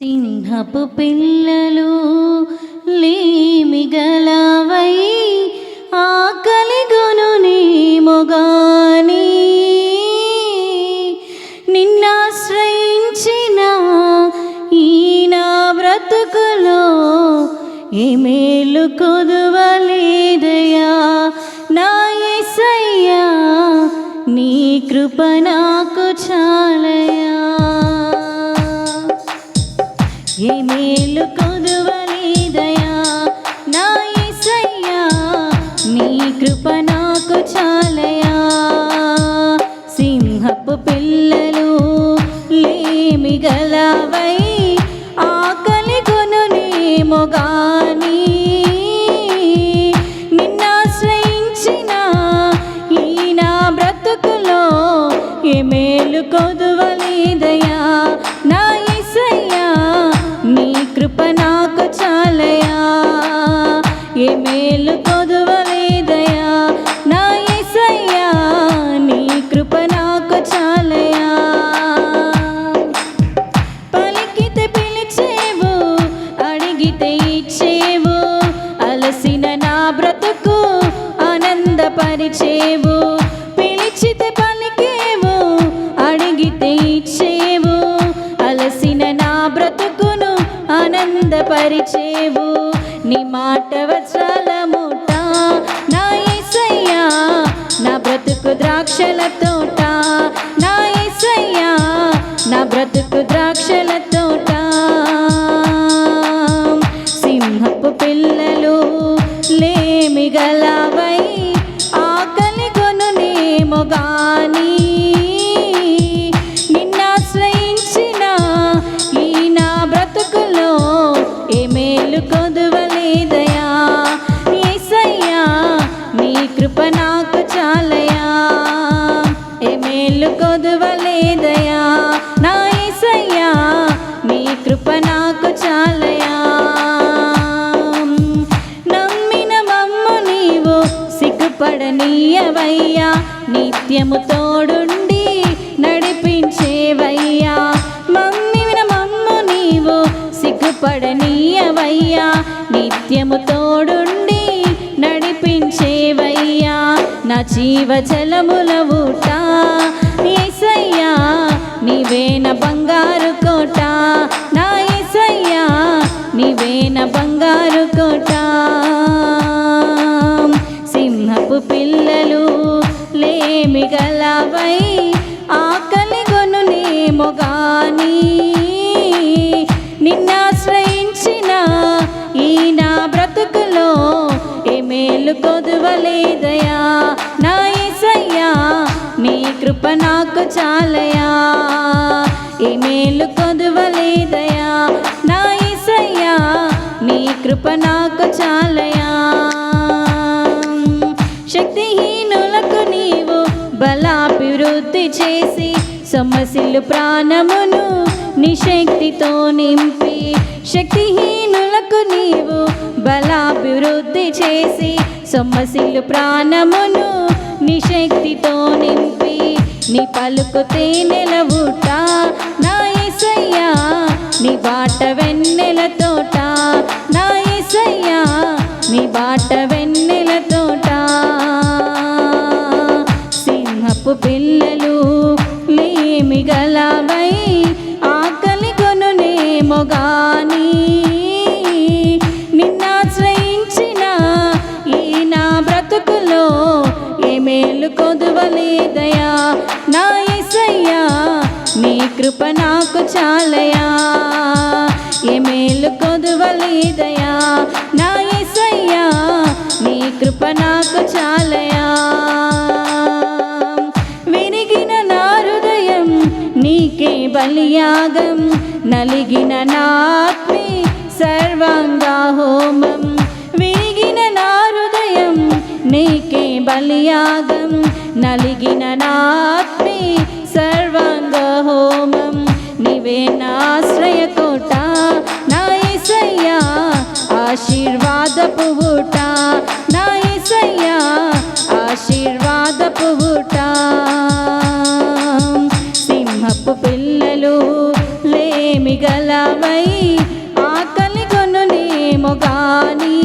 సింహపు పిల్లలు లేమిగలవై ఆకలిగొనునేమో గాని నిన్నాశ్రయించిన ఈ నా బ్రతుకులో ఏ మేలు కొదువలేదయా నా యేసయ్యా, నీ కృప నాకు చాలయా. ఏ మేలు కొదువలేదయా నా యేసయ్యా, నీ కృప నాకు చాలయా. సింహపు పిల్లలు లేమిగలవై ఆకలిగొనునేమో గాని నిన్నాశ్రయించిన ఈ నా బ్రతుకులో ఏ మేలు కొదువలేదయా నా యేసయ్యా, నీ కృప నాకు చాలయా. ఏ మేలు కొదువలేదయా నా యేసయ్యా, నీ కృప నాకు చాలయా. పలికితే పిలిచేవు, అడిగితే ఇచ్చేవు, అలసిన నా బ్రతుకు ఆనందపరిచేవు. పిలిచితే పలికేవు, అడిగితే ఇచ్చేవు, అలసిన నా బ్రతుకును ఆనందపరిచేవు. నీ మాట వజ్రాల మూట నా యేసయ్యా, నా బ్రతుకు ద్రాక్షల తోట నా యేసయ్యా, నా బ్రతుకు ద్రాక్షల తోట. సింహపు పిల్లలు లేమిగలవై ఆకలిగొనునేమో గాని నిన్నాశ్రయించిన ఈ నా బ్రతుకులో ఏ మేలు కొదువలేదయా యేసయ్యా, నీ కృప నాకు చాలయా. ఏ మేలు కొదువలేదయా నా యేసయ్యా, నీ కృప నాకు చాలయా. నమ్మిన మమ్ము నీవు సిగ్గుపడనీయవయ్యా, నిత్యము తోడుండి నడిపించేవయ్యా. మమ్మిన మమ్ము నీవు సిగ్గుపడనీయవయ్యా, నిత్యము తోడుండి నడిపించేవయ్యా. నా జీవజలముల ఊట యేసయ్యా, నీవేన బంగారు కోట నా యేసయ్యా, నీవేన బంగారు కోట. సింహపు పిల్లలు లేమిగలవై ఆకలిగొనునేమో గాని నిన్నాశ్రయించిన ఈ నా బ్రతుకులో ఏ మేలు కొదువలేదయా నా యేసయ్యా, నీ కృప నాకు చాలయా. ఏ మేలు కొదువలేదయా నా యేసయ్యా, నీ కృప నాకు చాలయా. శక్తిహీనులకు నీవు బలాభివృద్ధి చేసి సొమ్మసిల్లు ప్రాణమును నీ శక్తితో నింపి. శక్తిహీనులకు నీవు బలాభివృద్ధి చేసి సొమ్మసిల్లు ప్రాణమును నీ శక్తితో నింపి. నీ పలుకు తేనెల ఊట నా యేసయ్యా, నీ బాట వెన్నెల తోట నా యేసయ్యా, నీ బాట వెన్నెల తోట. సింహపు పిల్లలు లేమిగలవై ఆకలిగొనునేమో గాని నిన్నాశ్రయించిన ఈ నా బ్రతుకులో ఏ మేలు కొదువలేదయా నా యేసయ్యా, నీ కృప నాకు చాలయా. ఏ మేలు కొదువలేదయా నా యేసయ్యా, నీ కృప నాకు చాలయా. విరిగిన నా హృదయం నీకే బలియాగం, నలిగిన నా ఆత్మే సర్వాంగా హోమం. విరిగిన నా హృదయం నీకే బలియాగం, నలిగిన నా ఆత్మే సర్వాంగ హోమం. నీవే నా ఆశ్రయ కోట నా యేసయ్యా, ఆశీర్వాదపు ఊట నా యేసయ్యా, ఆశీర్వాదపు ఊట. సింహపు పిల్లలు లేమిగలవై ఏమో గాని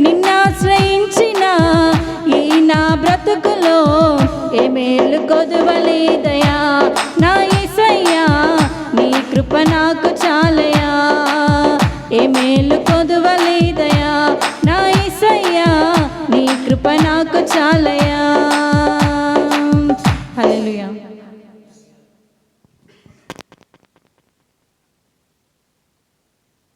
నిన్నాశ్రయించిన ఈ నా బ్రతుకులో ఏ మేలు కొదువలేదయా నా యేసయ్యా నీ కృప నాకు చాలయా ఏ మేలు కొదువలేదయా నా యేసయ్యా నీ కృప నాకు చాలయా